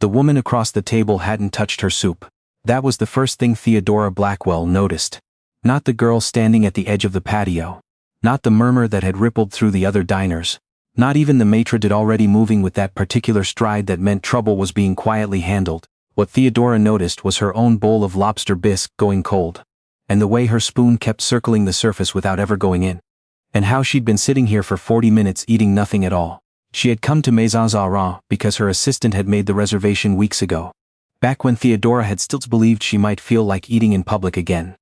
The woman across the table hadn't touched her soup. That was the first thing Theodora Blackwell noticed. Not the girl standing at the edge of the patio. Not the murmur that had rippled through the other diners. Not even the maitre d' already moving with that particular stride that meant trouble was being quietly handled. What Theodora noticed was her own bowl of lobster bisque going cold. And the way her spoon kept circling the surface without ever going in. And how she'd been sitting here for 40 minutes eating nothing at all. She had come to Maisons Aran because her assistant had made the reservation weeks ago. Back when Theodora had still believed she might feel like eating in public again.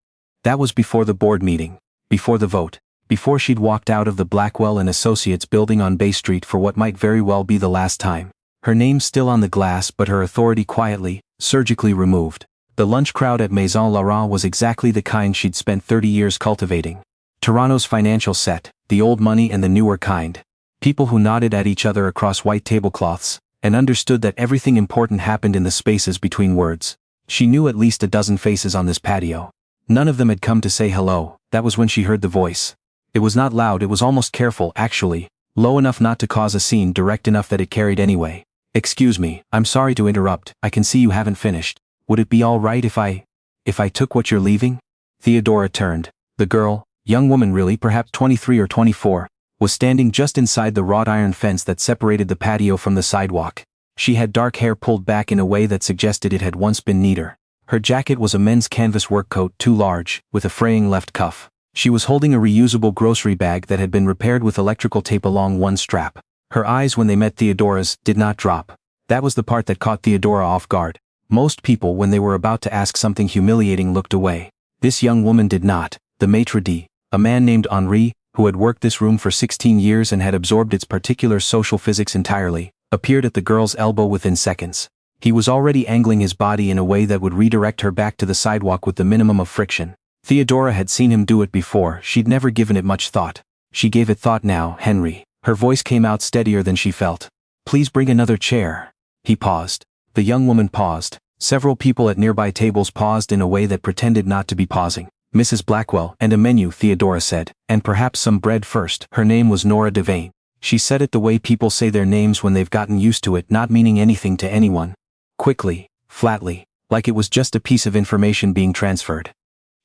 That was before the board meeting, before the vote, before she'd walked out of the Blackwell and Associates building on Bay Street for what might very well be the last time. Her name still on the glass but her authority quietly, surgically removed. The lunch crowd at Maison Laurent was exactly the kind she'd spent 30 years cultivating. Toronto's financial set, the old money and the newer kind. People who nodded at each other across white tablecloths, and understood that everything important happened in the spaces between words. She knew at least a dozen faces on this patio. None of them had come to say hello. That was when she heard the voice. It was not loud, it was almost careful, actually. Low enough not to cause a scene, direct enough that it carried anyway. "Excuse me, I'm sorry to interrupt, I can see you haven't finished. Would it be all right if I took what you're leaving?" Theodora turned. The girl, young woman really, perhaps 23 or 24, was standing just inside the wrought iron fence that separated the patio from the sidewalk. She had dark hair pulled back in a way that suggested it had once been neater. Her jacket was a men's canvas work coat, too large, with a fraying left cuff. She was holding a reusable grocery bag that had been repaired with electrical tape along one strap. Her eyes, when they met Theodora's, did not drop. That was the part that caught Theodora off guard. Most people, when they were about to ask something humiliating, looked away. This young woman did not. The maitre d', a man named Henri, who had worked this room for 16 years and had absorbed its particular social physics entirely, appeared at the girl's elbow within seconds. He was already angling his body in a way that would redirect her back to the sidewalk with the minimum of friction. Theodora had seen him do it before, she'd never given it much thought. She gave it thought now. "Henry." Her voice came out steadier than she felt. "Please bring another chair." He paused. The young woman paused. Several people at nearby tables paused in a way that pretended not to be pausing. "Mrs. Blackwell, and a menu," Theodora said, "and perhaps some bread first." Her name was Nora Devane. She said it the way people say their names when they've gotten used to it not meaning anything to anyone. Quickly, flatly, like it was just a piece of information being transferred.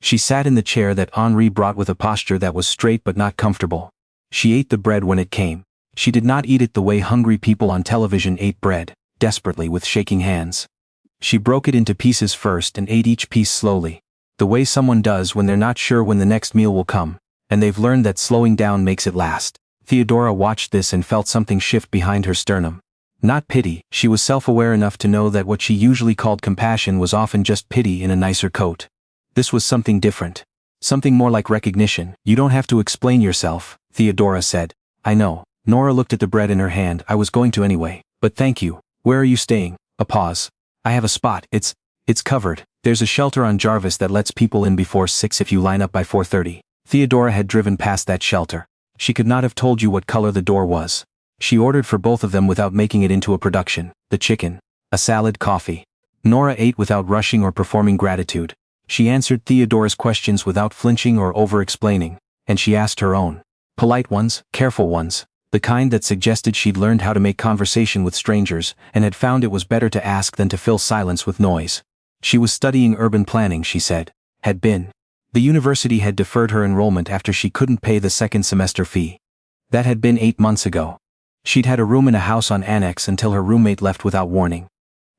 She sat in the chair that Henri brought with a posture that was straight but not comfortable. She ate the bread when it came. She did not eat it the way hungry people on television ate bread, desperately with shaking hands. She broke it into pieces first and ate each piece slowly. The way someone does when they're not sure when the next meal will come, and they've learned that slowing down makes it last. Theodora watched this and felt something shift behind her sternum. Not pity, she was self-aware enough to know that what she usually called compassion was often just pity in a nicer coat. This was something different. Something more like recognition. "You don't have to explain yourself," Theodora said. "I know." Nora looked at the bread in her hand. "I was going to anyway. But thank you. Where are you staying?" A pause. "I have a spot. It's covered. There's a shelter on Jarvis that lets people in before 6 if you line up by 4:30. Theodora had driven past that shelter. She could not have told you what color the door was. She ordered for both of them without making it into a production. The chicken, a salad, coffee. Nora ate without rushing or performing gratitude. She answered Theodora's questions without flinching or over-explaining, and she asked her own. Polite ones, careful ones, the kind that suggested she'd learned how to make conversation with strangers and had found it was better to ask than to fill silence with noise. She was studying urban planning, she said. Had been. The university had deferred her enrollment after she couldn't pay the second semester fee. That had been 8 months ago. She'd had a room in a house on Annex until her roommate left without warning.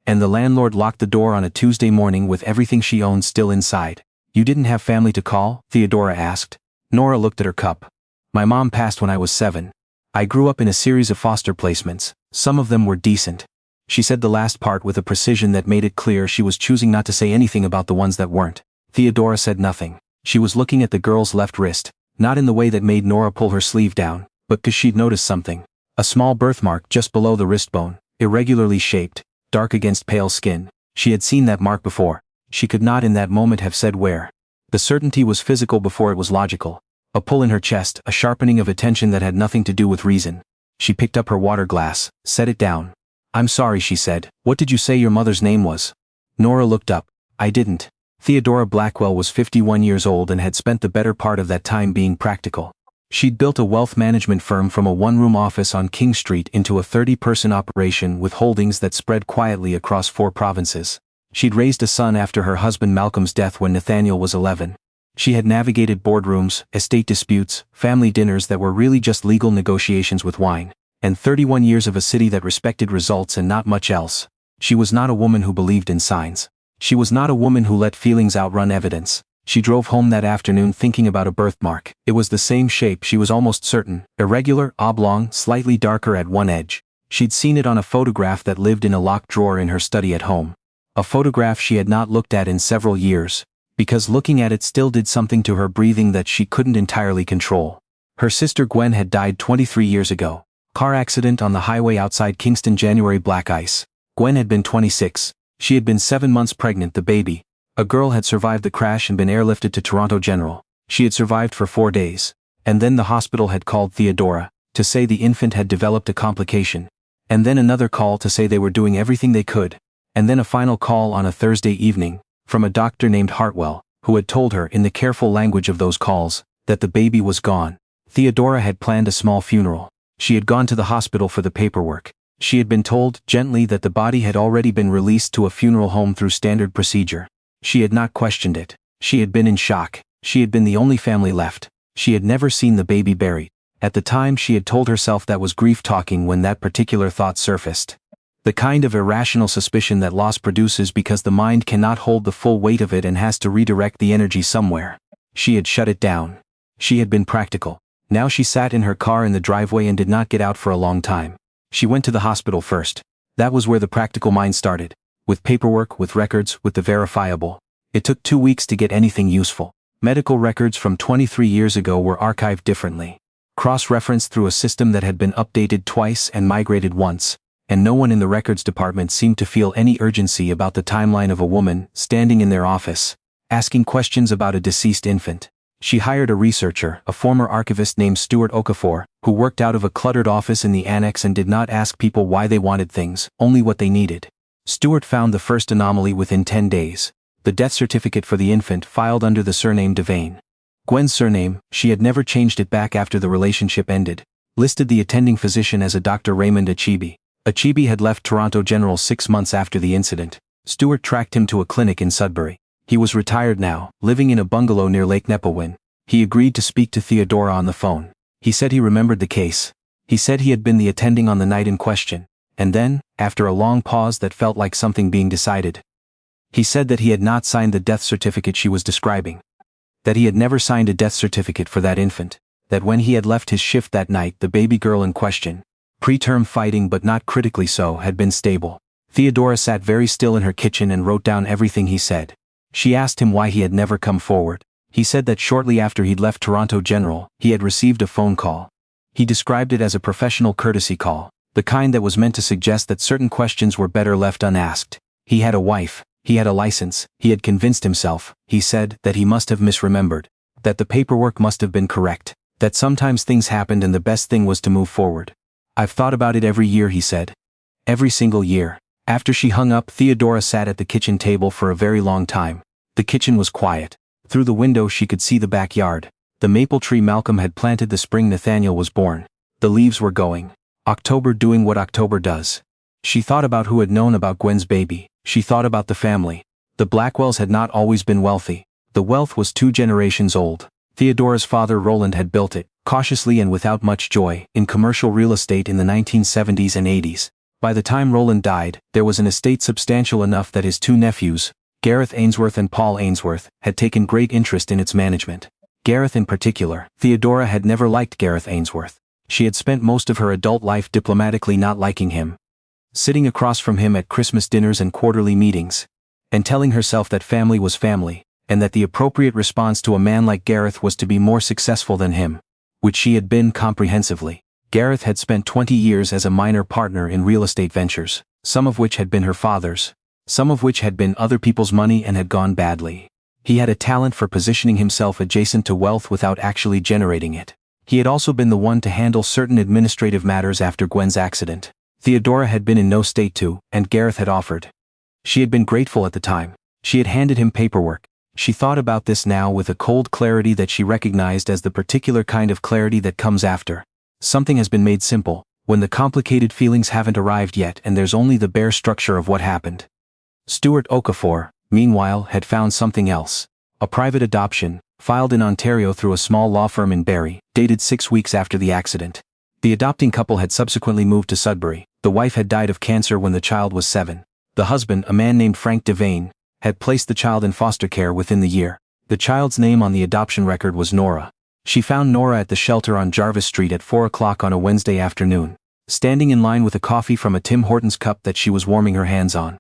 And the landlord locked the door on a Tuesday morning with everything she owned still inside. "You didn't have family to call?" Theodora asked. Nora looked at her cup. "My mom passed when I was 7. I grew up in a series of foster placements. Some of them were decent." She said the last part with a precision that made it clear she was choosing not to say anything about the ones that weren't. Theodora said nothing. She was looking at the girl's left wrist, not in the way that made Nora pull her sleeve down, but because she'd noticed something. A small birthmark just below the wrist bone, irregularly shaped, dark against pale skin. She had seen that mark before. She could not in that moment have said where. The certainty was physical before it was logical. A pull in her chest, a sharpening of attention that had nothing to do with reason. She picked up her water glass, set it down. "I'm sorry," she said. "What did you say your mother's name was?" Nora looked up. "I didn't." Theodora Blackwell was 51 years old and had spent the better part of that time being practical. She'd built a wealth management firm from a one-room office on King Street into a 30-person operation with holdings that spread quietly across 4 provinces. She'd raised a son after her husband Malcolm's death when Nathaniel was 11. She had navigated boardrooms, estate disputes, family dinners that were really just legal negotiations with wine, and 31 years of a city that respected results and not much else. She was not a woman who believed in signs. She was not a woman who let feelings outrun evidence. She drove home that afternoon thinking about a birthmark. It was the same shape, she was almost certain, irregular, oblong, slightly darker at one edge. She'd seen it on a photograph that lived in a locked drawer in her study at home. A photograph she had not looked at in several years, because looking at it still did something to her breathing that she couldn't entirely control. Her sister Gwen had died 23 years ago. Car accident on the highway outside Kingston, January, black ice. Gwen had been 26. She had been 7 months pregnant, the baby. A girl had survived the crash and been airlifted to Toronto General. She had survived for 4 days. And then the hospital had called Theodora to say the infant had developed a complication. And then another call to say they were doing everything they could. And then a final call on a Thursday evening from a doctor named Hartwell, who had told her in the careful language of those calls that the baby was gone. Theodora had planned a small funeral. She had gone to the hospital for the paperwork. She had been told gently that the body had already been released to a funeral home through standard procedure. She had not questioned it. She had been in shock. She had been the only family left. She had never seen the baby buried. At the time she had told herself that was grief talking when that particular thought surfaced. The kind of irrational suspicion that loss produces because the mind cannot hold the full weight of it and has to redirect the energy somewhere. She had shut it down. She had been practical. Now she sat in her car in the driveway and did not get out for a long time. She went to the hospital first. That was where the practical mind started. With paperwork, with records, with the verifiable. It took 2 weeks to get anything useful. Medical records from 23 years ago were archived differently. Cross-referenced through a system that had been updated twice and migrated once. And no one in the records department seemed to feel any urgency about the timeline of a woman standing in their office, asking questions about a deceased infant. She hired a researcher, a former archivist named Stuart Okafor, who worked out of a cluttered office in the annex and did not ask people why they wanted things, only what they needed. Stuart found the first anomaly within 10 days. The death certificate for the infant filed under the surname Devane. Gwen's surname, she had never changed it back after the relationship ended, listed the attending physician as a Dr. Raymond Achibi. Achibi had left Toronto General 6 months after the incident. Stuart tracked him to a clinic in Sudbury. He was retired now, living in a bungalow near Lake Nepawin. He agreed to speak to Theodora on the phone. He said he remembered the case. He said he had been the attending on the night in question. And then, after a long pause that felt like something being decided, he said that he had not signed the death certificate she was describing. That he had never signed a death certificate for that infant. That when he had left his shift that night, the baby girl in question, preterm fighting but not critically so, had been stable. Theodora sat very still in her kitchen and wrote down everything he said. She asked him why he had never come forward. He said that shortly after he'd left Toronto General, he had received a phone call. He described it as a professional courtesy call, the kind that was meant to suggest that certain questions were better left unasked. He had a wife, he had a license, he had convinced himself, he said, that he must have misremembered, that the paperwork must have been correct, that sometimes things happened and the best thing was to move forward. I've thought about it every year, he said. Every single year. After she hung up, Theodora sat at the kitchen table for a very long time. The kitchen was quiet. Through the window she could see the backyard. The maple tree Malcolm had planted the spring Nathaniel was born. The leaves were going. October doing what October does. She thought about who had known about Gwen's baby. She thought about the family. The Blackwells had not always been wealthy. The wealth was 2 generations old. Theodora's father Roland had built it, cautiously and without much joy, in commercial real estate in the 1970s and 80s. By the time Roland died, there was an estate substantial enough that his 2 nephews, Gareth Ainsworth and Paul Ainsworth, had taken great interest in its management. Gareth in particular. Theodora had never liked Gareth Ainsworth. She had spent most of her adult life diplomatically not liking him, sitting across from him at Christmas dinners and quarterly meetings, and telling herself that family was family, and that the appropriate response to a man like Gareth was to be more successful than him, which she had been comprehensively. Gareth had spent 20 years as a minor partner in real estate ventures, some of which had been her father's, some of which had been other people's money and had gone badly. He had a talent for positioning himself adjacent to wealth without actually generating it. He had also been the one to handle certain administrative matters after Gwen's accident. Theodora had been in no state to, and Gareth had offered. She had been grateful at the time. She had handed him paperwork. She thought about this now with a cold clarity that she recognized as the particular kind of clarity that comes after something has been made simple, when the complicated feelings haven't arrived yet and there's only the bare structure of what happened. Stuart Okafor, meanwhile, had found something else. A private adoption, filed in Ontario through a small law firm in Barrie, dated 6 weeks after the accident. The adopting couple had subsequently moved to Sudbury. The wife had died of cancer when the child was 7. The husband, a man named Frank Devane, had placed the child in foster care within the year. The child's name on the adoption record was Nora. She found Nora at the shelter on Jarvis Street at 4 o'clock on a Wednesday afternoon, standing in line with a coffee from a Tim Hortons cup that she was warming her hands on.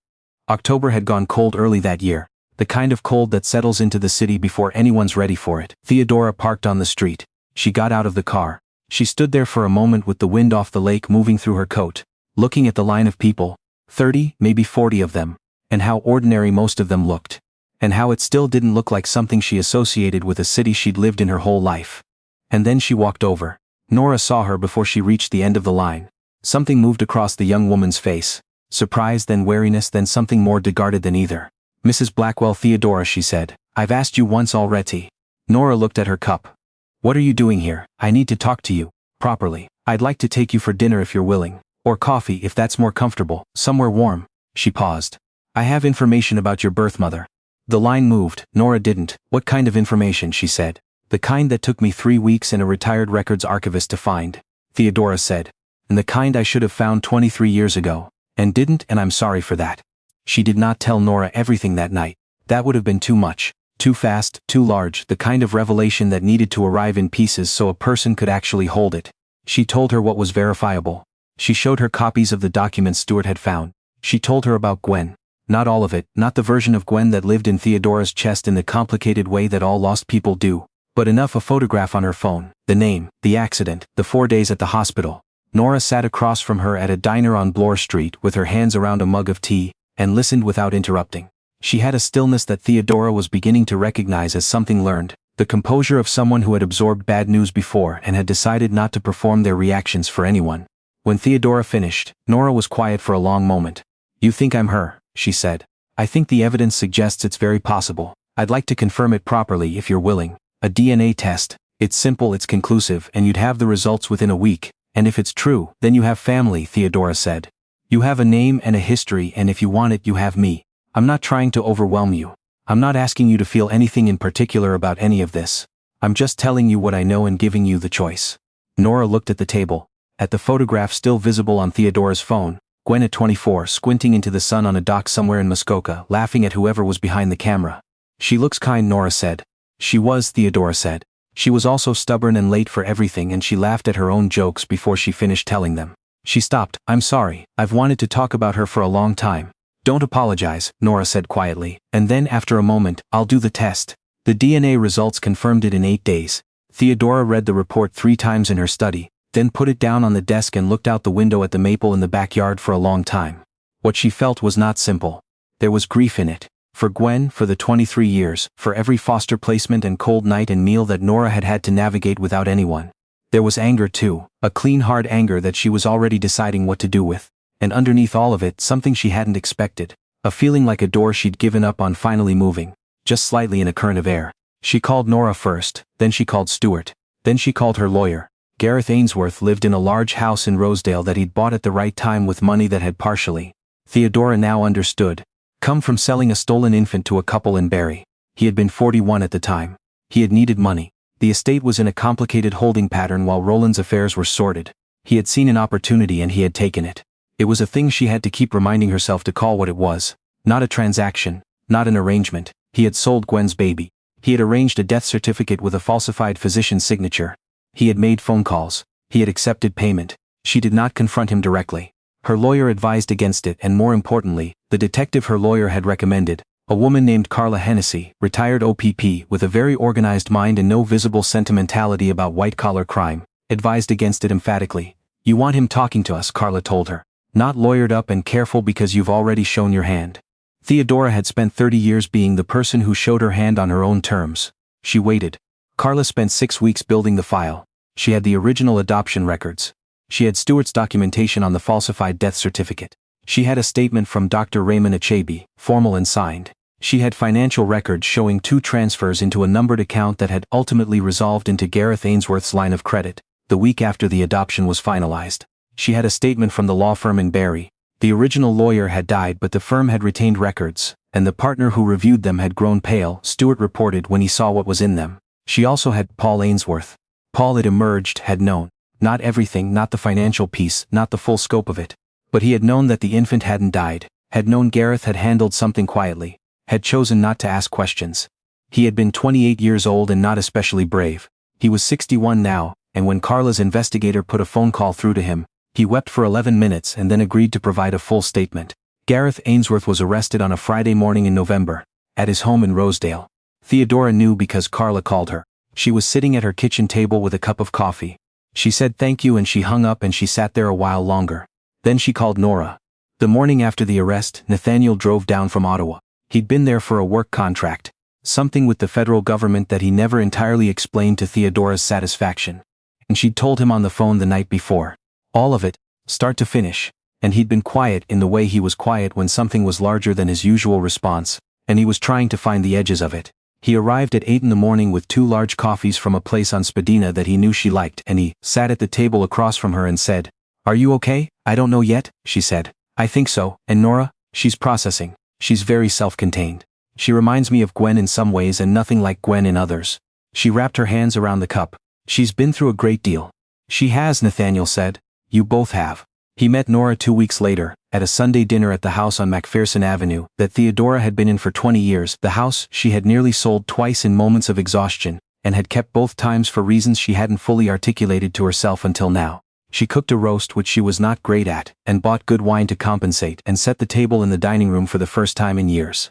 October had gone cold early that year, the kind of cold that settles into the city before anyone's ready for it. Theodora parked on the street. She got out of the car. She stood there for a moment with the wind off the lake moving through her coat, looking at the line of people, 30, maybe 40 of them, and how ordinary most of them looked, and how it still didn't look like something she associated with a city she'd lived in her whole life. And then she walked over. Nora saw her before she reached the end of the line. Something moved across the young woman's face. Surprise, then wariness, then something more deguarded than either. "Mrs. Blackwell, Theodora," she said. "I've asked you once already." Nora looked at her cup. "What are you doing here? I need to talk to you. Properly. I'd like to take you for dinner if you're willing. Or coffee if that's more comfortable, somewhere warm." She paused. "I have information about your birth mother." The line moved. Nora didn't. "What kind of information?" she said. "The kind that took me 3 weeks and a retired records archivist to find," Theodora said. "And the kind I should have found 23 years ago. And didn't, and I'm sorry for that." She did not tell Nora everything that night. That would have been too much. Too fast, too large, the kind of revelation that needed to arrive in pieces so a person could actually hold it. She told her what was verifiable. She showed her copies of the documents Stuart had found. She told her about Gwen. Not all of it, not the version of Gwen that lived in Theodora's chest in the complicated way that all lost people do, but enough a photograph on her phone, the name, the accident, the 4 days at the hospital. Nora sat across from her at a diner on Bloor Street with her hands around a mug of tea, and listened without interrupting. She had a stillness that Theodora was beginning to recognize as something learned, the composure of someone who had absorbed bad news before and had decided not to perform their reactions for anyone. When Theodora finished, Nora was quiet for a long moment. "You think I'm her," she said. "I think the evidence suggests it's very possible. I'd like to confirm it properly if you're willing. A DNA test. It's simple, it's conclusive, and you'd have the results within a week. And if it's true, then you have family," Theodora said. "You have a name and a history, and if you want it, you have me. I'm not trying to overwhelm you. I'm not asking you to feel anything in particular about any of this. I'm just telling you what I know and giving you the choice." Nora looked at the table, at the photograph still visible on Theodora's phone, Gwen at 24 squinting into the sun on a dock somewhere in Muskoka, laughing at whoever was behind the camera. "She looks kind," Nora said. She was, Theodora said. She was also stubborn and late for everything, and she laughed at her own jokes before she finished telling them. She stopped. "I'm sorry, I've wanted to talk about her for a long time." "Don't apologize," Nora said quietly, and then after a moment, "I'll do the test." The DNA results confirmed it in 8 days. Theodora read the report 3 times in her study, then put it down on the desk and looked out the window at the maple in the backyard for a long time. What she felt was not simple. There was grief in it. For Gwen, for the 23 years, for every foster placement and cold night and meal that Nora had had to navigate without anyone. There was anger too, a clean hard anger that she was already deciding what to do with. And underneath all of it, something she hadn't expected. A feeling like a door she'd given up on finally moving, just slightly in a current of air. She called Nora first, then she called Stuart, then she called her lawyer. Gareth Ainsworth lived in a large house in Rosedale that he'd bought at the right time with money that had partially, Theodora now understood, come from selling a stolen infant to a couple in Barrie. He had been 41 at the time. He had needed money. The estate was in a complicated holding pattern while Roland's affairs were sorted. He had seen an opportunity and he had taken it. It was a thing she had to keep reminding herself to call what it was. Not a transaction, not an arrangement. He had sold Gwen's baby. He had arranged a death certificate with a falsified physician's signature. He had made phone calls. He had accepted payment. She did not confront him directly. Her lawyer advised against it, and more importantly, the detective her lawyer had recommended, a woman named Carla Hennessy, retired OPP with a very organized mind and no visible sentimentality about white-collar crime, advised against it emphatically. "You want him talking to us," Carla told her. "Not lawyered up and careful because you've already shown your hand." Theodora had spent 30 years being the person who showed her hand on her own terms. She waited. Carla spent 6 weeks building the file. She had the original adoption records. She had Stuart's documentation on the falsified death certificate. She had a statement from Dr. Raymond Achabe, formal and signed. She had financial records showing 2 transfers into a numbered account that had ultimately resolved into Gareth Ainsworth's line of credit, the week after the adoption was finalized. She had a statement from the law firm in Barrie. The original lawyer had died, but the firm had retained records, and the partner who reviewed them had grown pale, Stewart reported when he saw what was in them. She also had Paul Ainsworth. Paul, it emerged, had known. Not everything, not the financial piece, not the full scope of it. But he had known that the infant hadn't died, had known Gareth had handled something quietly, had chosen not to ask questions. He had been 28 years old and not especially brave. He was 61 now, and when Carla's investigator put a phone call through to him, he wept for 11 minutes and then agreed to provide a full statement. Gareth Ainsworth was arrested on a Friday morning in November, at his home in Rosedale. Theodora knew because Carla called her. She was sitting at her kitchen table with a cup of coffee. She said thank you and she hung up and she sat there a while longer. Then she called Nora. The morning after the arrest, Nathaniel drove down from Ottawa. He'd been there for a work contract, something with the federal government that he never entirely explained to Theodora's satisfaction. And she'd told him on the phone the night before. All of it, start to finish, and he'd been quiet in the way he was quiet when something was larger than his usual response, and he was trying to find the edges of it. He arrived at 8 in the morning with 2 large coffees from a place on Spadina that he knew she liked, and he sat at the table across from her and said, "Are you okay?" "I don't know yet," she said. "I think so, and Nora?" "She's processing. She's very self-contained. She reminds me of Gwen in some ways and nothing like Gwen in others." She wrapped her hands around the cup. "She's been through a great deal." "She has," Nathaniel said. "You both have." He met Nora 2 weeks later, at a Sunday dinner at the house on Macpherson Avenue that Theodora had been in for 20 years, the house she had nearly sold twice in moments of exhaustion, and had kept both times for reasons she hadn't fully articulated to herself until now. She cooked a roast which she was not great at, and bought good wine to compensate, and set the table in the dining room for the first time in years.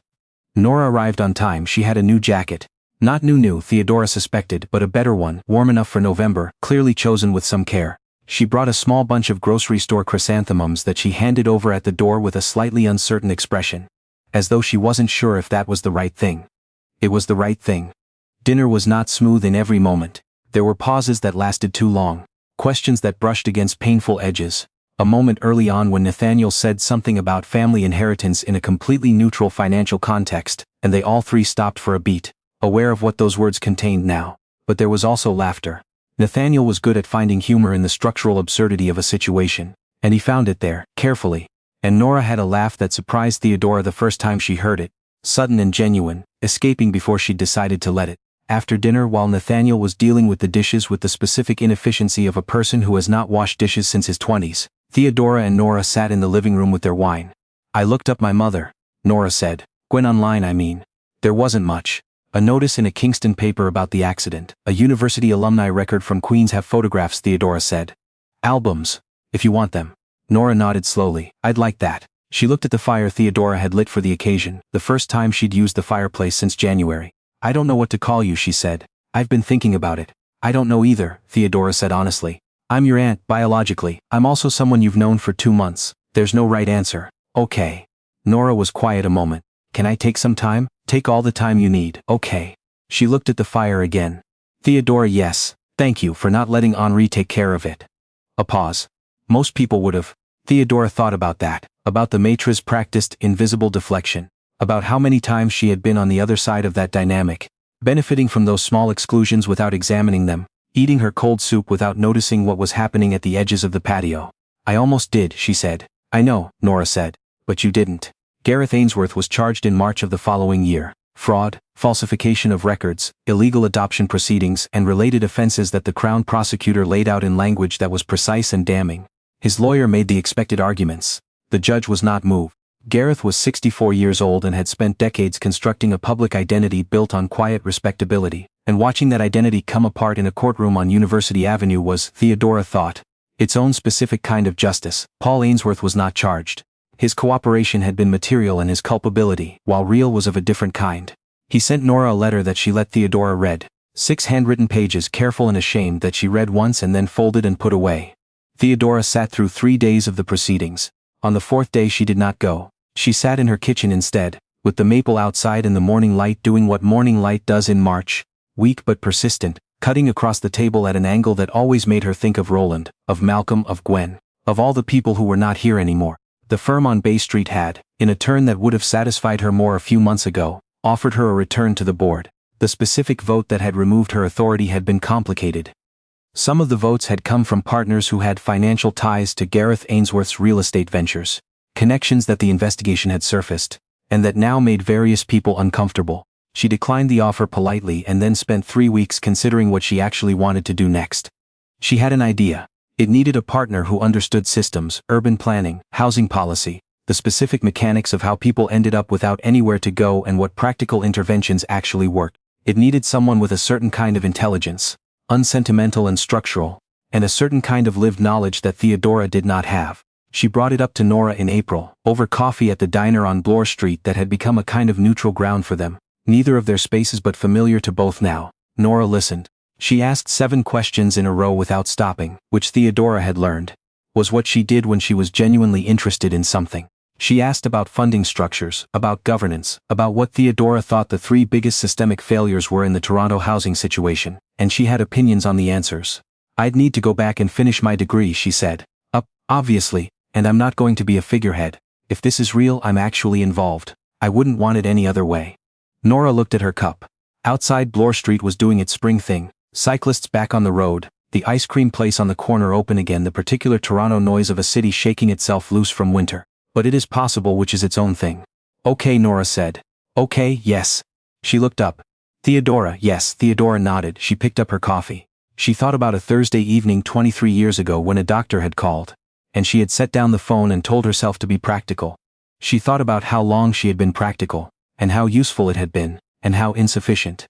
Nora arrived on time. She had a new jacket. Not new, Theodora suspected, but a better one, warm enough for November, clearly chosen with some care. She brought a small bunch of grocery store chrysanthemums that she handed over at the door with a slightly uncertain expression. As though she wasn't sure if that was the right thing. It was the right thing. Dinner was not smooth in every moment. There were pauses that lasted too long. Questions that brushed against painful edges. A moment early on when Nathaniel said something about family inheritance in a completely neutral financial context, and they all 3 stopped for a beat, aware of what those words contained now. But there was also laughter. Nathaniel was good at finding humor in the structural absurdity of a situation, and he found it there, carefully. And Nora had a laugh that surprised Theodora the first time she heard it, sudden and genuine, escaping before she'd decided to let it. After dinner, while Nathaniel was dealing with the dishes with the specific inefficiency of a person who has not washed dishes since his 20s, Theodora and Nora sat in the living room with their wine. "I looked up my mother," Nora said. "Gwen online, I mean. There wasn't much. A notice in a Kingston paper about the accident, a university alumni record from Queens have photographs," Theodora said. "Albums, if you want them." Nora nodded slowly. "I'd like that." She looked at the fire Theodora had lit for the occasion, the first time she'd used the fireplace since January. "I don't know what to call you," she said. "I've been thinking about it." "I don't know either," Theodora said honestly. "I'm your aunt, biologically. I'm also someone you've known for 2 months. There's no right answer." "Okay." Nora was quiet a moment. "Can I take some time?" "Take all the time you need." "Okay." She looked at the fire again. "Theodora, yes. Thank you for not letting Henri take care of it." A pause. Most people would have. Theodora thought about that, about the maitres practiced invisible deflection, about how many times she had been on the other side of that dynamic, benefiting from those small exclusions without examining them, eating her cold soup without noticing what was happening at the edges of the patio. "I almost did," she said. "I know," Nora said. "But you didn't." Gareth Ainsworth was charged in March of the following year. Fraud, falsification of records, illegal adoption proceedings, and related offenses that the Crown prosecutor laid out in language that was precise and damning. His lawyer made the expected arguments. The judge was not moved. Gareth was 64 years old and had spent decades constructing a public identity built on quiet respectability, and watching that identity come apart in a courtroom on University Avenue was, Theodora thought, its own specific kind of justice. Paul Ainsworth was not charged. His cooperation had been material and his culpability, while real, was of a different kind. He sent Nora a letter that she let Theodora read. 6 handwritten pages, careful and ashamed, that she read once and then folded and put away. Theodora sat through 3 days of the proceedings. On the 4th day she did not go. She sat in her kitchen instead, with the maple outside and the morning light doing what morning light does in March, weak but persistent, cutting across the table at an angle that always made her think of Roland, of Malcolm, of Gwen, of all the people who were not here anymore. The firm on Bay Street had, in a turn that would have satisfied her more a few months ago, offered her a return to the board. The specific vote that had removed her authority had been complicated. Some of the votes had come from partners who had financial ties to Gareth Ainsworth's real estate ventures, connections that the investigation had surfaced, and that now made various people uncomfortable. She declined the offer politely and then spent 3 weeks considering what she actually wanted to do next. She had an idea. It needed a partner who understood systems, urban planning, housing policy, the specific mechanics of how people ended up without anywhere to go and what practical interventions actually worked. It needed someone with a certain kind of intelligence, unsentimental and structural, and a certain kind of lived knowledge that Theodora did not have. She brought it up to Nora in April, over coffee at the diner on Bloor Street that had become a kind of neutral ground for them, neither of their spaces but familiar to both now. Nora listened. She asked 7 questions in a row without stopping, which Theodora had learned was what she did when she was genuinely interested in something. She asked about funding structures, about governance, about what Theodora thought the 3 biggest systemic failures were in the Toronto housing situation, and she had opinions on the answers. "I'd need to go back and finish my degree," she said. Obviously, and I'm not going to be a figurehead. If this is real, I'm actually involved. I wouldn't want it any other way." Nora looked at her cup. Outside Bloor Street was doing its spring thing. Cyclists back on the road, the ice cream place on the corner open again, the particular Toronto noise of a city shaking itself loose from winter. But it is possible, which is its own thing. "Okay," Nora said. "Okay, yes." She looked up. "Theodora, yes." Theodora nodded. She picked up her coffee. She thought about a Thursday evening 23 years ago when a doctor had called, and she had set down the phone and told herself to be practical. She thought about how long she had been practical, and how useful it had been, and how insufficient.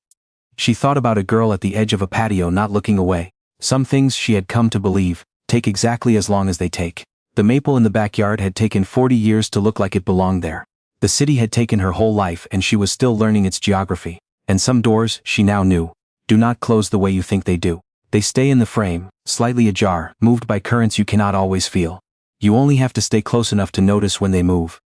She thought about a girl at the edge of a patio not looking away. Some things, she had come to believe, take exactly as long as they take. The maple in the backyard had taken 40 years to look like it belonged there. The city had taken her whole life and she was still learning its geography. And some doors, she now knew, do not close the way you think they do. They stay in the frame, slightly ajar, moved by currents you cannot always feel. You only have to stay close enough to notice when they move.